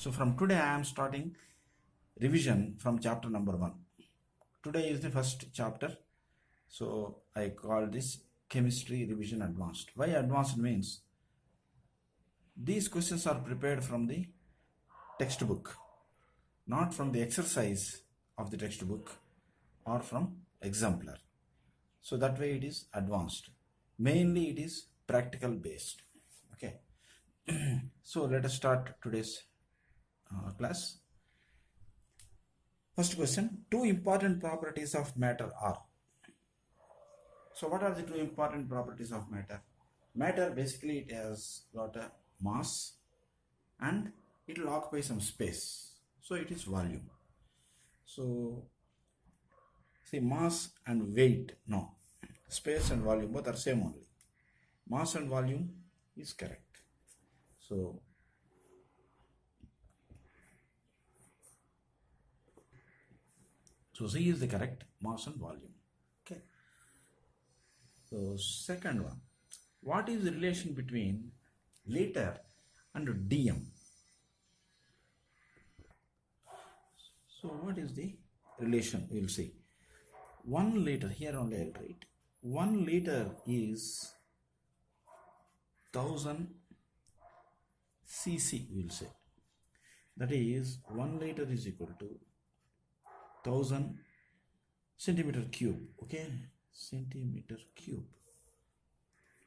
So from today I am starting revision from chapter number 1. Today is the first chapter, so I call this chemistry revision advanced. Why advanced means these questions are prepared from the textbook, not from the exercise of the textbook or from exemplar. So that way it is advanced. Mainly it is practical based. Okay. So let us start today's class. First question, two important properties of matter are. So what are the two important properties of matter? Matter basically it has got a mass and it will occupy some space. So it is volume. So see, mass and weight, no. Space and volume both are same only. Mass and volume is correct. So C is the correct, mass and volume. Okay. So second one, what is the relation between liter and dm? So what is the relation? We will see. 1 liter, here only I will write. 1 liter is 1000 cc, we will say. That is 1 liter is equal to 1000 centimeter cube. Okay, centimeter cube.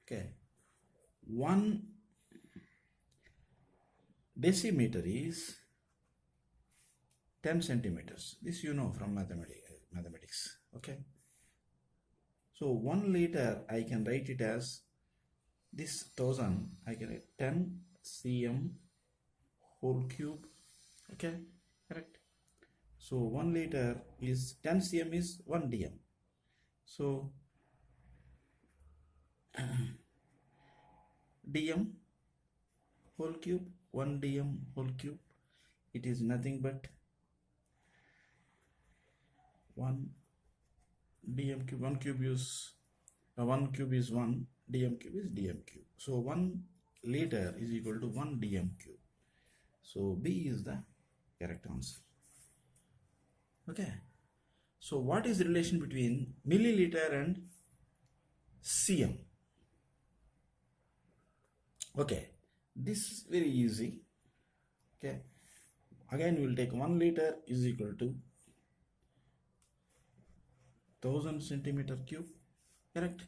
Okay, 1 decimeter is 10 centimeters. This you know from mathematics. Okay, so 1 liter I can write it as this 1000, I can write 10 cm whole cube. Okay, correct. So 1 liter is 10 cm is 1 dm. So dm whole cube, 1 dm whole cube, it is nothing but 1 dm cube. 1 cube is 1 cube is 1, dm cube is dm cube. So 1 liter is equal to 1 dm cube. So B is the correct answer. Okay. So what is the relation between milliliter and cm? Okay, this is very easy. Okay, again we will take 1 liter is equal to 1000 centimeter cube. Correct.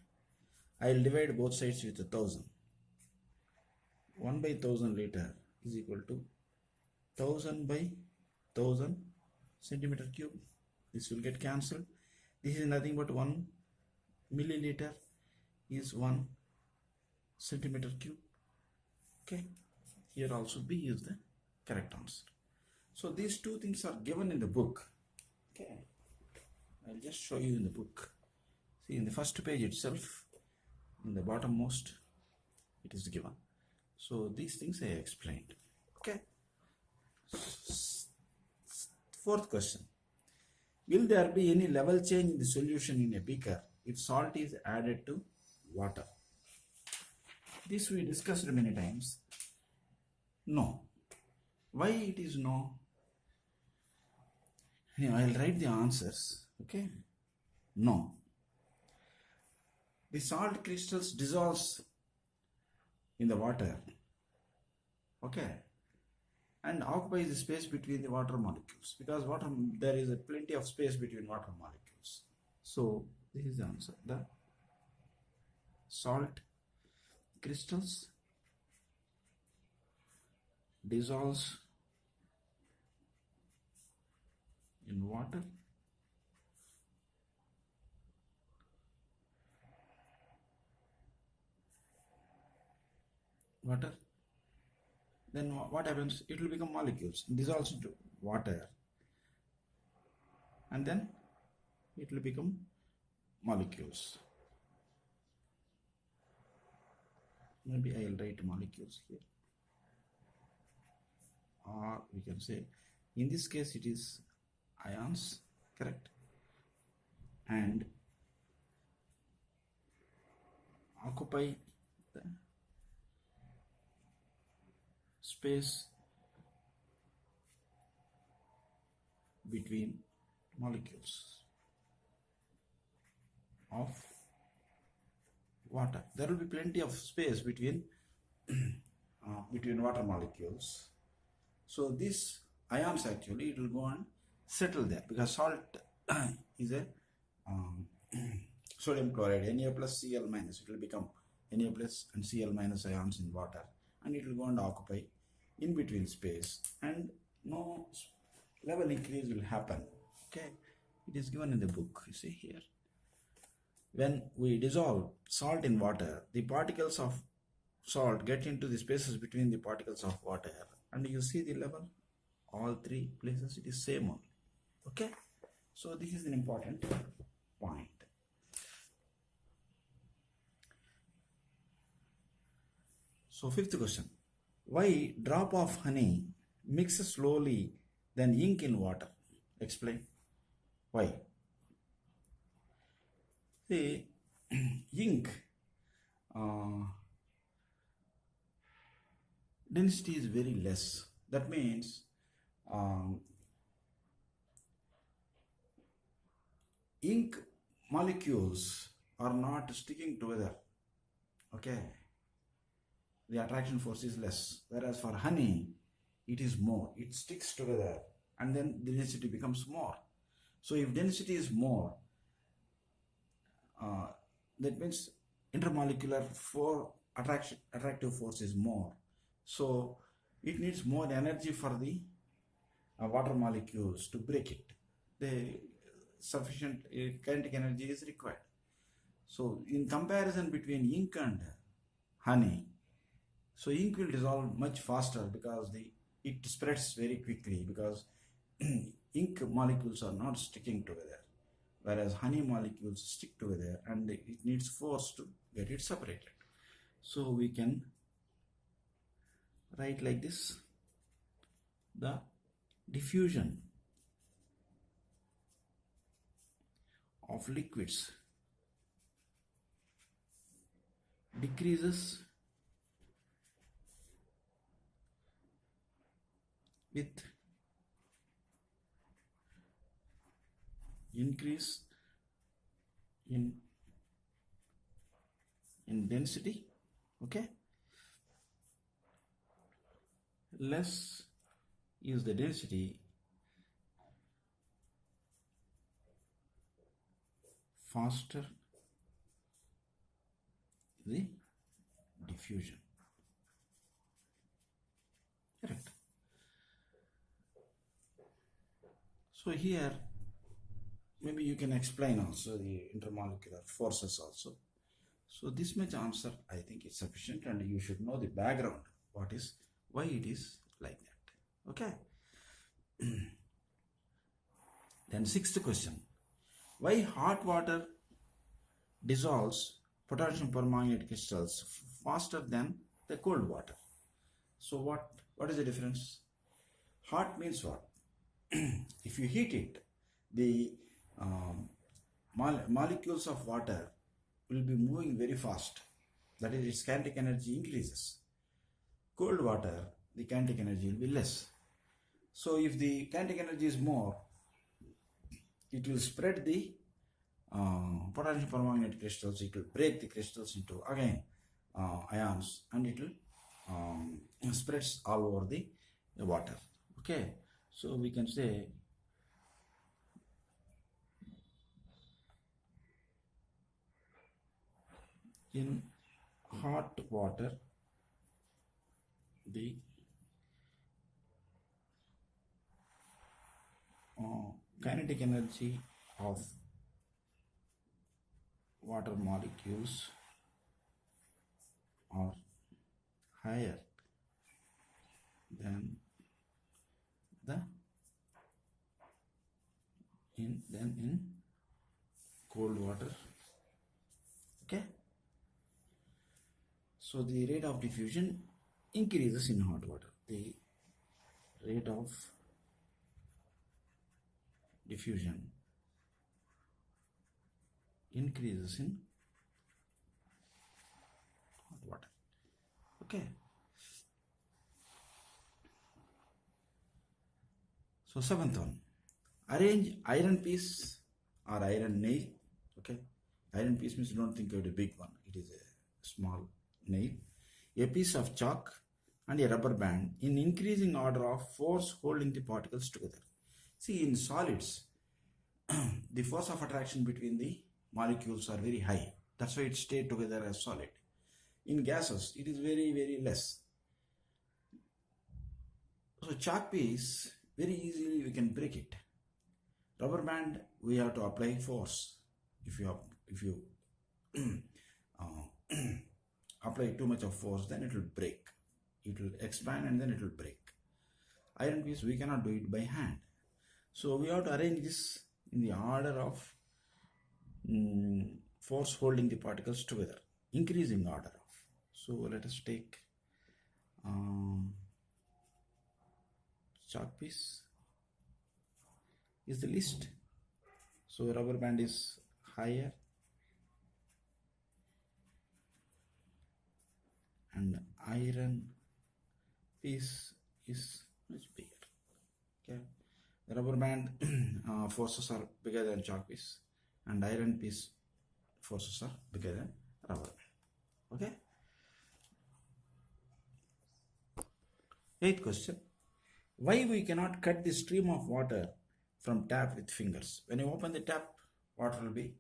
I will divide both sides with 1000. 1 by 1000 liter is equal to 1000 by 1000 centimeter cube. This will get cancelled. This is nothing but 1 milliliter is 1 centimeter cube. Okay, here also B is the correct answer. So these two things are given in the book. Okay, I'll just show you in the book. See, in the first page itself, in the bottommost, it is given. So these things I explained. Okay. Fourth question, will there be any level change in the solution in a beaker if salt is added to water? This we discussed many times. No. Why it is no? I'll write the answers. Okay. No. The salt crystals dissolves in the water. Okay. And occupies the space between the water molecules, because there is plenty of space between water molecules. So this is the answer. The salt crystals dissolves in water then what happens? It will become molecules, dissolves into water, and then it will become molecules. Maybe I will write molecules here, or we can say in this case it is ions, correct, and occupy the space between molecules of water. There will be plenty of space between between water molecules. So these ions actually it will go and settle there because salt is a sodium chloride Na plus Cl minus. It will become Na plus and Cl minus ions in water, and it will go and occupy in between space, and no level increase will happen. Okay, it is given in the book. You see here. When we dissolve salt in water, the particles of salt get into the spaces between the particles of water, and you see the level, all three places it is same only. Okay, so this is an important point. So fifth question, why drop of honey mixes slowly than ink in water? Explain why. See, ink density is very less. That means ink molecules are not sticking together. Okay, the attraction force is less, whereas for honey it is more. It sticks together and then the density becomes more. So if density is more, that means intermolecular attractive force is more. So it needs more energy for the water molecules to break it. The sufficient kinetic energy is required. So in comparison between ink and honey, so ink will dissolve much faster because it spreads very quickly because ink molecules are not sticking together, whereas honey molecules stick together and it needs force to get it separated. So we can write like this: the diffusion of liquids decreases with increase in density. Okay, less is the density, faster the diffusion. Correct. So here maybe you can explain also the intermolecular forces also. So this much answer I think is sufficient, and you should know the background, why it is like that. Okay. Then sixth question, why hot water dissolves potassium permanganate crystals faster than the cold water? So what is the difference? Hot means what? If you heat it, the molecules of water will be moving very fast. That is, its kinetic energy increases. Cold water, the kinetic energy will be less. So if the kinetic energy is more, it will spread the potassium permanganate crystals. It will break the crystals into again ions, and it will spreads all over the water. Okay, so we can say in hot water the kinetic energy of water molecules are higher than in cold water. Okay, so the rate of diffusion increases in hot water. The rate of diffusion increases in hot water. Okay, so seventh one, Arrange iron piece or iron nail. Okay, iron piece means don't think of it a big one, it is a small nail, a piece of chalk and a rubber band in increasing order of force holding the particles together. See, in solids, the force of attraction between the molecules are very high. That's why it stay together as solid. In gases, it is very, very less. So chalk piece, very easily we can break it. Rubber band, we have to apply force. If you apply too much of force, then it will break. It will expand and then it will break. Iron piece, we cannot do it by hand. So we have to arrange this in the order of force holding the particles together, increasing order of. So let us take chalk piece is the least. So rubber band is higher and iron piece is much bigger. Okay, the rubber band forces are bigger than chalk piece, and iron piece forces are bigger than rubber band. Okay. Eighth question. Why we cannot cut the stream of water from tap with fingers? When you open the tap, water will be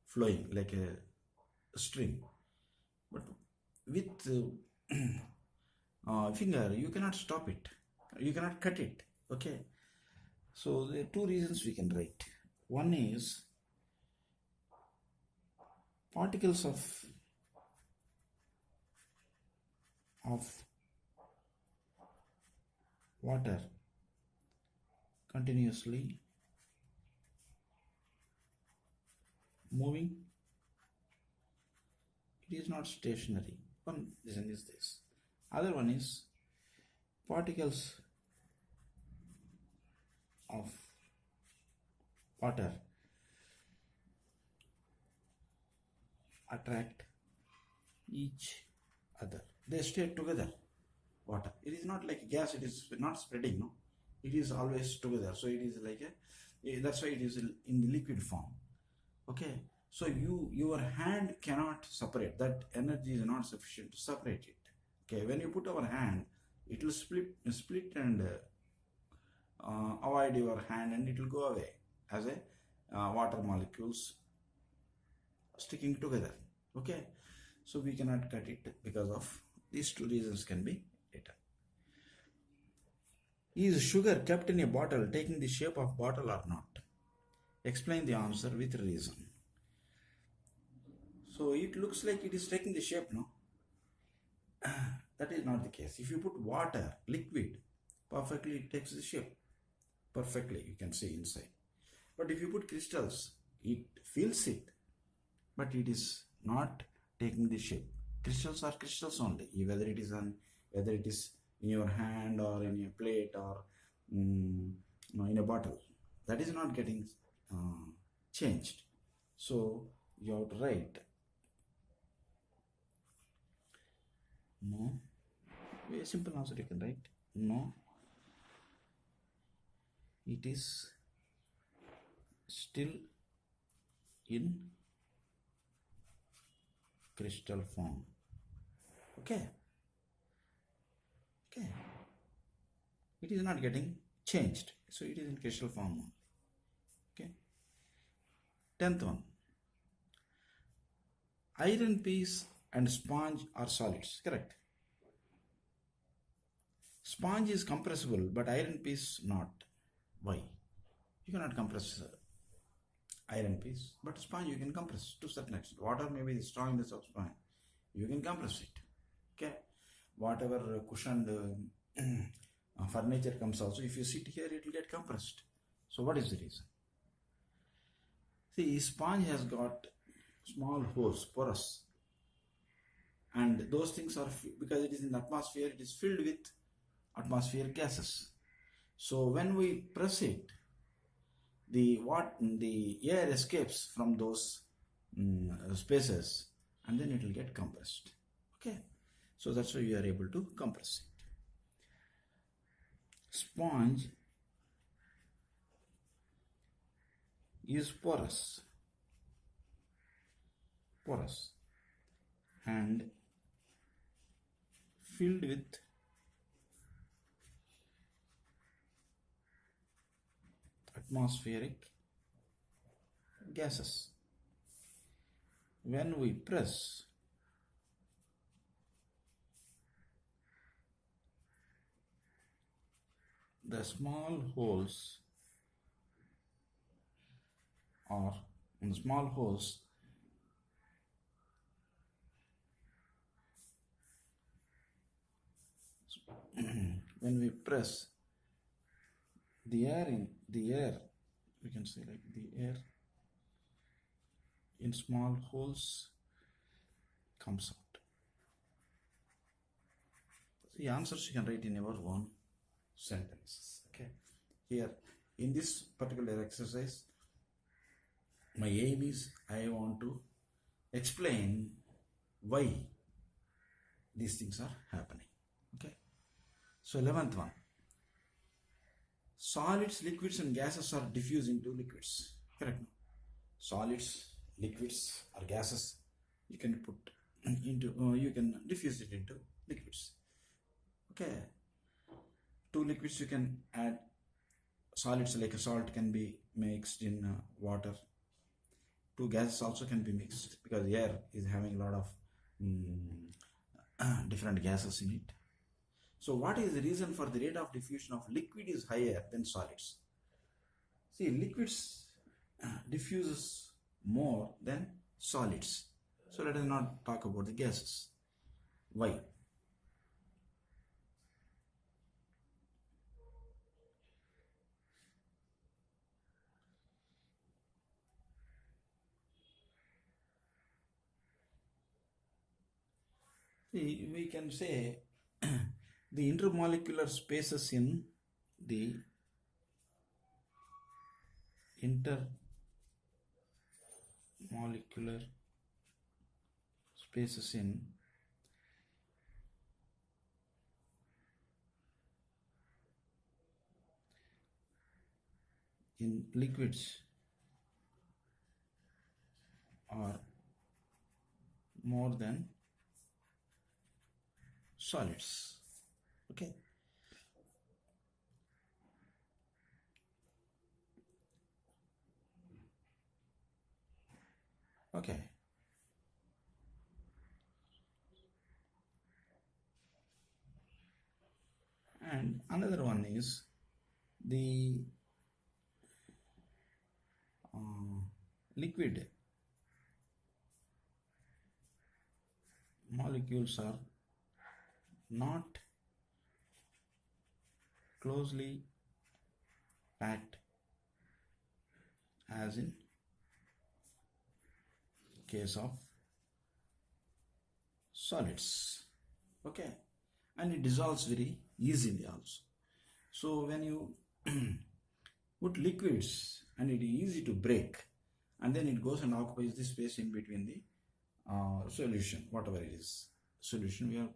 flowing like a stream. But with finger, you cannot stop it. You cannot cut it. Okay. So there are two reasons we can write. One is particles of water continuously moving. It is not stationary. One reason is this. Other one is particles of water attract each other. They stay together. Water. It is not like gas, it is not spreading, no. It is always together. So it is like that's why it is in the liquid form. Okay. So your hand cannot separate. That energy is not sufficient to separate it. Okay. When you put our hand, it will split and avoid your hand, and it will go away as a water molecules sticking together. Okay. So we cannot cut it because of these two reasons can be written. Is sugar kept in a bottle taking the shape of bottle or not? Explain the answer with reason. So it looks like it is taking the shape, no? That is not the case. If you put water, liquid, perfectly it takes the shape. Perfectly, you can see inside. But if you put crystals, it fills it, but it is not taking the shape. Crystals are crystals only, whether it is in your hand or in a plate or in a bottle. That is not getting changed. So you have to write no. Very simple answer you can write no. It is still in crystal form. Okay. Okay. It is not getting changed. So it is in crystal form only. Okay. 10th one. Iron piece and sponge are solids. Correct. Sponge is compressible, but iron piece not. Why? You cannot compress iron piece, but sponge you can compress to certain extent. Water may be the strongness of sponge. You can compress it. Okay. Whatever cushioned furniture comes also, if you sit here, it will get compressed. So what is the reason? See, sponge has got small holes, porous, and those things are, because it is in the atmosphere, it is filled with atmospheric gases. So when we press it, the air escapes from those spaces, and then it will get compressed. Okay. So that's why you are able to compress it. Sponge is porous and filled with atmospheric gases. When we press the small holes or in small holes when we press the air we can say like the air in small holes comes out. The answers you can write in your own sentences. Okay, here in this particular exercise my aim is I want to explain why these things are happening. Okay, so 11th one, solids, liquids and gases are diffused into liquids. Correct? Solids, liquids or gases you can put into you can diffuse it into liquids. Okay, two liquids you can add solids like a salt can be mixed in water. Two gases also can be mixed because air is having a lot of different gases in it. So what is the reason for the rate of diffusion of liquid is higher than solids? See, liquids diffuses more than solids. So let us not talk about the gases. Why? See, we can say the intermolecular spaces in the intermolecular spaces in liquids are more than solids. Okay, okay, and another one is the liquid molecules are not closely packed as in case of solids. Okay, and it dissolves very easily also. So when you put liquids and it is easy to break, and then it goes and occupies the space in between the solution, whatever it is solution we have.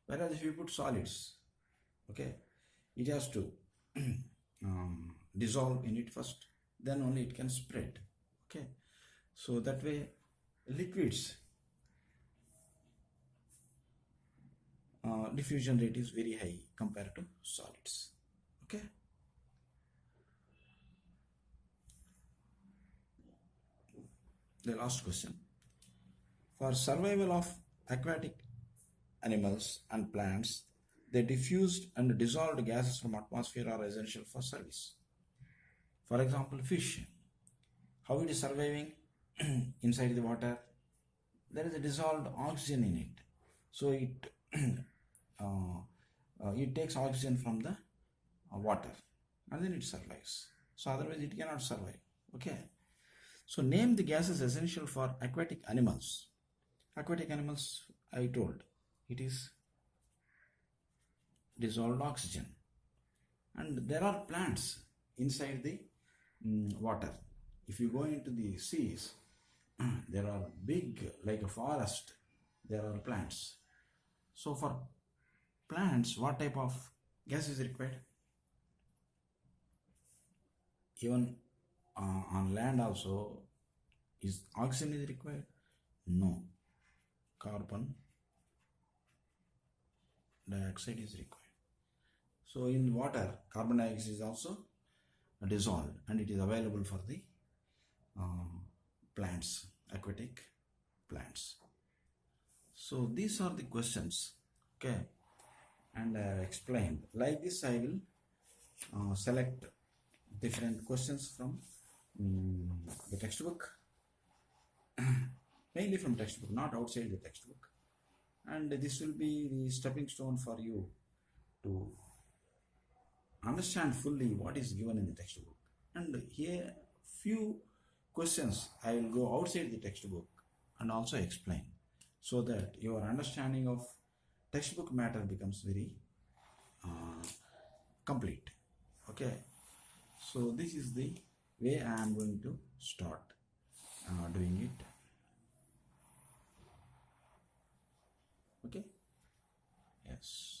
Whereas if you put solids, okay, it has to dissolve in it first, then only it can spread. Okay, so that way liquids diffusion rate is very high compared to solids. Okay, the last question, for survival of aquatic animals and plants, the diffused and dissolved gases from atmosphere are essential for service. For example, fish, how it is surviving inside the water? There is a dissolved oxygen in it, so it takes oxygen from the water and then it survives. So otherwise it cannot survive. Okay, so name the gases essential for aquatic animals. Aquatic animals, I told, it is dissolved oxygen, and there are plants inside the water. If you go into the seas, there are big, like a forest, there are plants. So for plants, what type of gas is required? Even on land also, is oxygen is required? No. Carbon dioxide is required. So in water, carbon dioxide is also dissolved and it is available for the plants, aquatic plants. So these are the questions, okay, and I have explained. Like this, I will select different questions from the textbook, mainly from textbook, not outside the textbook. And this will be the stepping stone for you to understand fully what is given in the textbook. And here, few questions I will go outside the textbook and also explain, so that your understanding of textbook matter becomes very complete. Okay, so this is the way I am going to start doing it. Okay, yes.